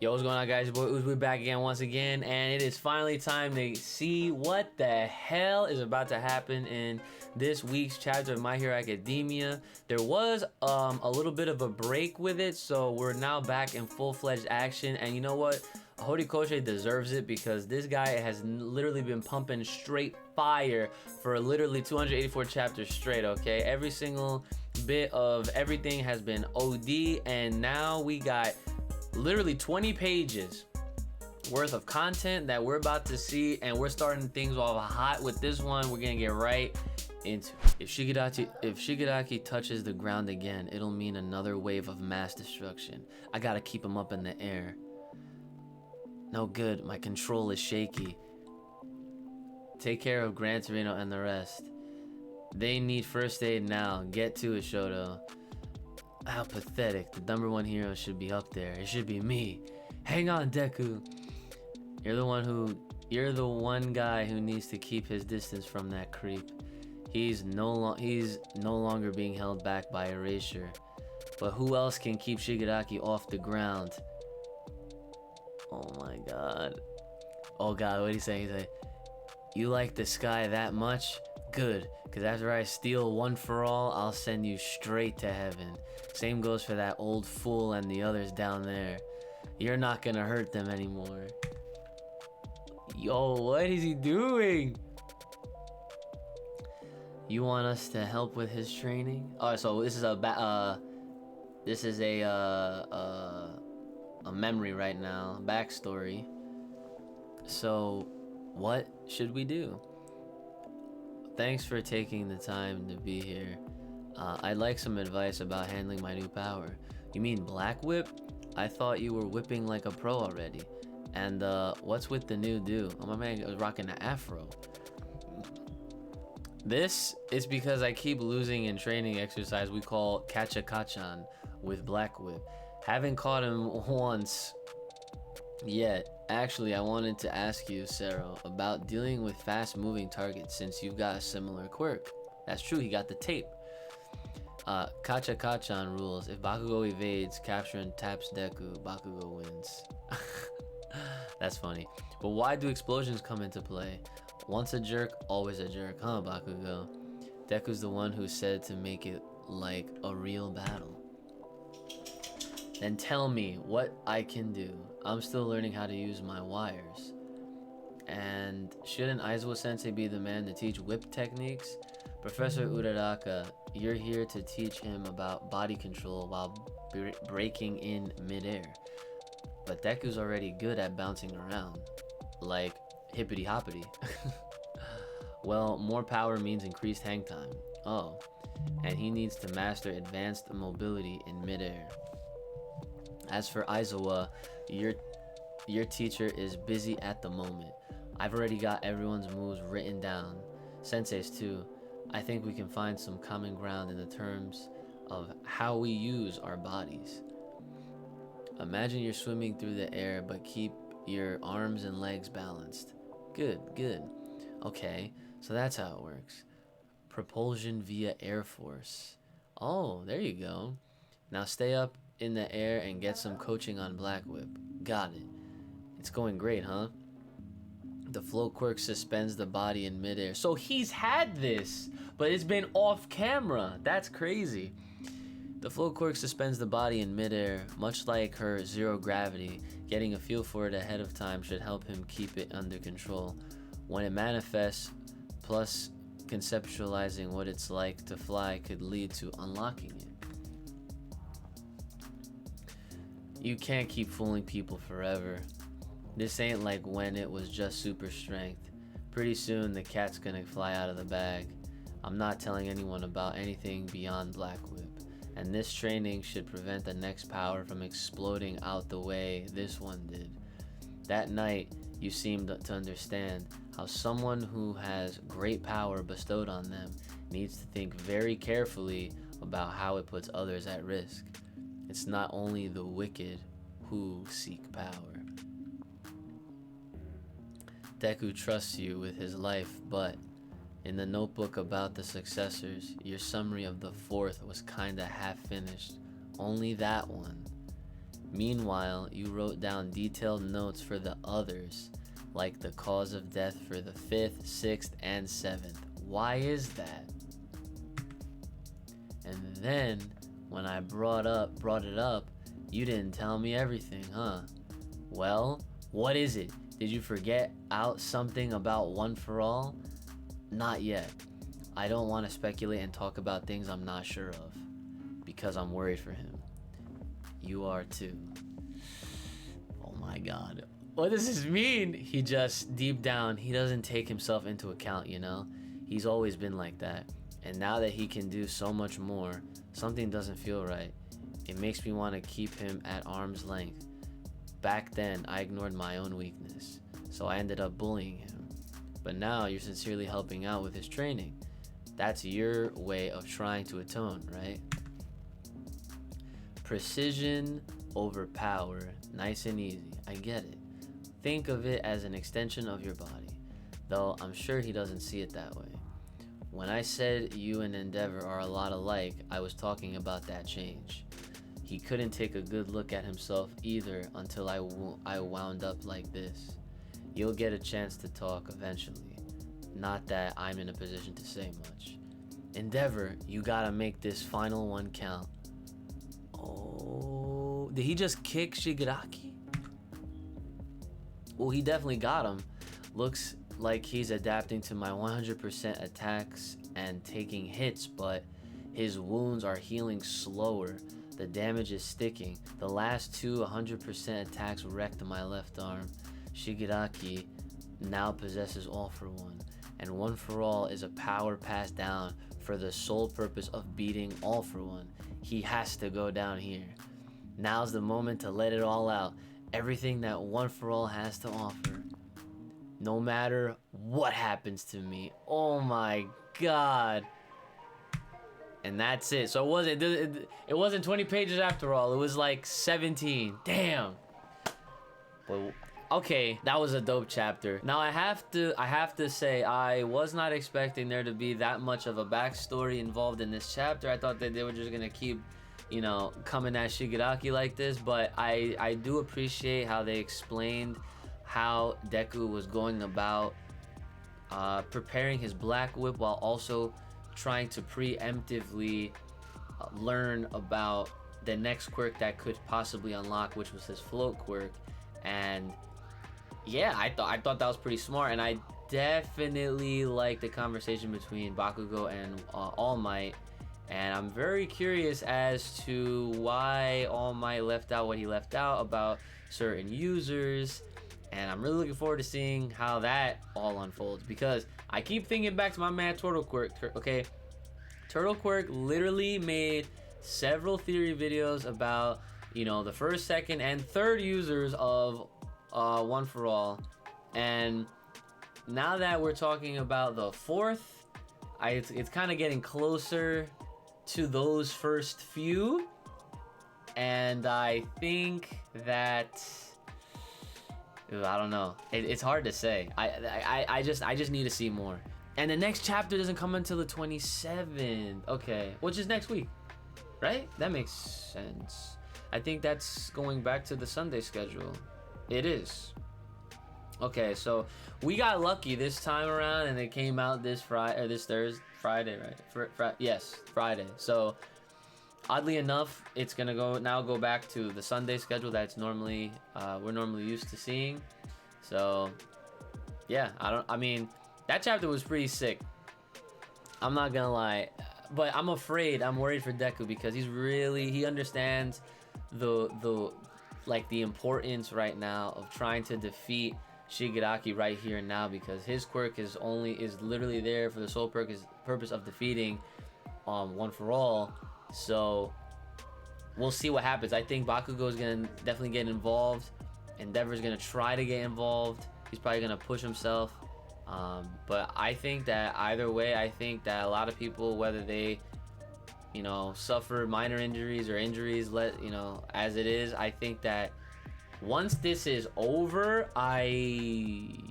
Yo, what's going on, guys? Your boy Uchi back again once again, and it is finally time to see what the hell is about to happen in this week's chapter of My Hero Academia. There was a little bit of a break with it, so we're now back in full-fledged action, and you know what? Horikoshi deserves it because this guy has literally been pumping straight fire for literally 284 chapters straight, okay? Every single bit of everything has been OD, and now we got literally 20 pages worth of content that we're about to see, and we're starting things off hot with this one. We're gonna get right into it. If Shigaraki touches the ground again, it'll mean another wave of mass destruction. I gotta keep him up in the air. No good, my control is shaky. Take care of Gran Torino and the rest. They need first aid now. Get to it, Shoto. How pathetic. The number one hero should be up there. It should be me. Hang on, Deku. You're the one guy who needs to keep his distance from that creep. He's no longer being held back by erasure. But who else can keep Shigaraki off the ground? Oh my god. Oh god, what did he say? He's like, you like the sky that much? Good, because after I steal one for all, I'll send you straight to heaven. Same goes for that old fool and the others down there. You're not gonna hurt them anymore. Yo, what is he doing? You want us to help with his training? Oh, so this is a memory right now, backstory. So, what should we do? Thanks for taking the time to be here. I'd like some advice about handling my new power. You mean Black Whip? I thought you were whipping like a pro already. And what's with the new do? Oh, my man was rocking an afro. This is because I keep losing in training exercise we call Kacha-Kachan with Black Whip. Haven't caught him once yet. Actually, I wanted to ask you, Sero, about dealing with fast-moving targets since you've got a similar quirk. That's true, he got the tape. Kacha-Kachan rules. If Bakugo evades, capture and taps Deku, Bakugo wins. That's funny. But why do explosions come into play? Once a jerk, always a jerk, huh, Bakugo? Deku's the one who said to make it like a real battle. Then tell me what I can do. I'm still learning how to use my wires. And shouldn't Aizawa-sensei be the man to teach whip techniques? Professor Uraraka, you're here to teach him about body control while breaking in midair. But Deku's already good at bouncing around. Like hippity hoppity. Well, more power means increased hang time. Oh, and he needs to master advanced mobility in midair. As for Aizawa, your teacher is busy at the moment. I've already got everyone's moves written down. Sensei's too. I think we can find some common ground in the terms of how we use our bodies. Imagine you're swimming through the air, but keep your arms and legs balanced. Good, good. Okay, so that's how it works. Propulsion via air force. Oh, there you go. Now stay up in the air and get some coaching on Black Whip. Got it. It's going great, huh? The flow quirk suspends the body in midair. So he's had this, but it's been off camera. That's crazy. The flow quirk suspends the body in midair, much like her zero gravity. Getting a feel for it ahead of time should help him keep it under control. When it manifests, plus conceptualizing what it's like to fly could lead to unlocking it. You can't keep fooling people forever. This ain't like when it was just super strength. Pretty soon the cat's gonna fly out of the bag. I'm not telling anyone about anything beyond Black Whip. And this training should prevent the next power from exploding out the way this one did. That night, you seemed to understand how someone who has great power bestowed on them needs to think very carefully about how it puts others at risk. It's not only the wicked who seek power. Deku trusts you with his life, but in the notebook about the successors, your summary of the fourth was kinda half finished. Only that one. Meanwhile, you wrote down detailed notes for the others, like the cause of death for the 5th, 6th, and 7th. Why is that? And then, when I brought it up, you didn't tell me everything, huh? Well, what is it? Did you forget out something about One for All? Not yet. I don't want to speculate and talk about things I'm not sure of, because I'm worried for him. You are too. Oh my god. What does this mean? He just, deep down, he doesn't take himself into account, you know? He's always been like that. And now that he can do so much more, something doesn't feel right. It makes me want to keep him at arm's length. Back then, I ignored my own weakness, so I ended up bullying him. But now you're sincerely helping out with his training. That's your way of trying to atone, right? Precision over power, nice and easy. I get it. Think of it as an extension of your body, though I'm sure he doesn't see it that way. When I said you and Endeavor are a lot alike, I was talking about that change. He couldn't take a good look at himself either until I wound up like this. You'll get a chance to talk eventually. Not that I'm in a position to say much. Endeavor, you gotta make this final one count. Oh, did he just kick Shigaraki? Well, he definitely got him. Looks like he's adapting to my 100% attacks and taking hits, but his wounds are healing slower. The damage is sticking. The last two 100% attacks wrecked my left arm. Shigaraki now possesses All for One, and One for All is a power passed down for the sole purpose of beating All for One. He has to go down here. Now's the moment to let it all out. Everything that One for All has to offer. No matter what happens to me. Oh my god. And that's it. So it wasn't 20 pages after all. It was like 17. Damn. But okay, that was a dope chapter. Now I have to say I was not expecting there to be that much of a backstory involved in this chapter. I thought that they were just gonna keep, you know, coming at Shigaraki like this, but I do appreciate how they explained how Deku was going about preparing his Black Whip while also trying to preemptively learn about the next quirk that could possibly unlock, which was his float quirk. And yeah, I thought that was pretty smart, and I definitely like the conversation between Bakugo and All Might. And I'm very curious as to why All Might left out what he left out about certain users. And I'm really looking forward to seeing how that all unfolds, because I keep thinking back to my man Turtle Quirk. Okay, Turtle Quirk literally made several theory videos about, you know, the first, second, and third users of One for All. And now that we're talking about the fourth, it's kind of getting closer to those first few. And I think that, I don't know. It's hard to say. I just need to see more. And the next chapter doesn't come until the 27th. Okay, which is next week, right? That makes sense. I think that's going back to the Sunday schedule. It is. Okay, so we got lucky this time around, and it came out this Friday, or this Friday, right? Yes, Friday. So oddly enough, it's gonna go back to the Sunday schedule that's normally we're normally used to seeing. So yeah, I mean that chapter was pretty sick. I'm not gonna lie, but I'm worried for Deku, because he understands the importance right now of trying to defeat Shigaraki right here and now, because his quirk is literally there for the sole purpose of defeating One for All. So we'll see what happens. I think Bakugo is gonna definitely get involved. Endeavor's gonna try to get involved. He's probably gonna push himself. But I think that either way, I think that a lot of people, whether they, you know, suffer minor injuries or injuries, as it is, I think that once this is over, I'm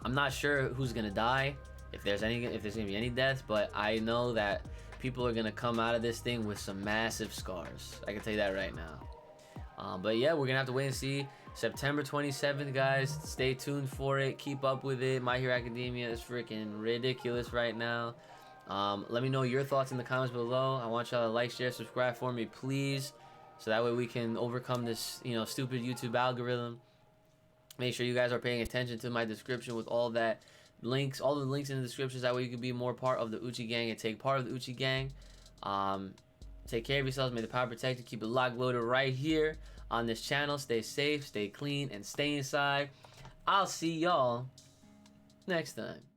not sure who's gonna die, if there's gonna be any deaths, but I know that people are gonna come out of this thing with some massive scars. I can tell you that right now. But yeah, we're gonna have to wait and see. September 27th, guys. Stay tuned for it. Keep up with it. My Hero Academia is freaking ridiculous right now. Let me know your thoughts in the comments below. I want y'all to like, share, subscribe for me, please, so that way we can overcome this, you know, stupid YouTube algorithm. Make sure you guys are paying attention to my description with all that links, all the links in the descriptions. That way you can be more part of the Uchi gang and take part of the Uchi gang. Take care of yourselves. May the power protect you. Keep it locked, loaded right here on this channel. Stay safe, stay clean, and stay inside. I'll see y'all next time.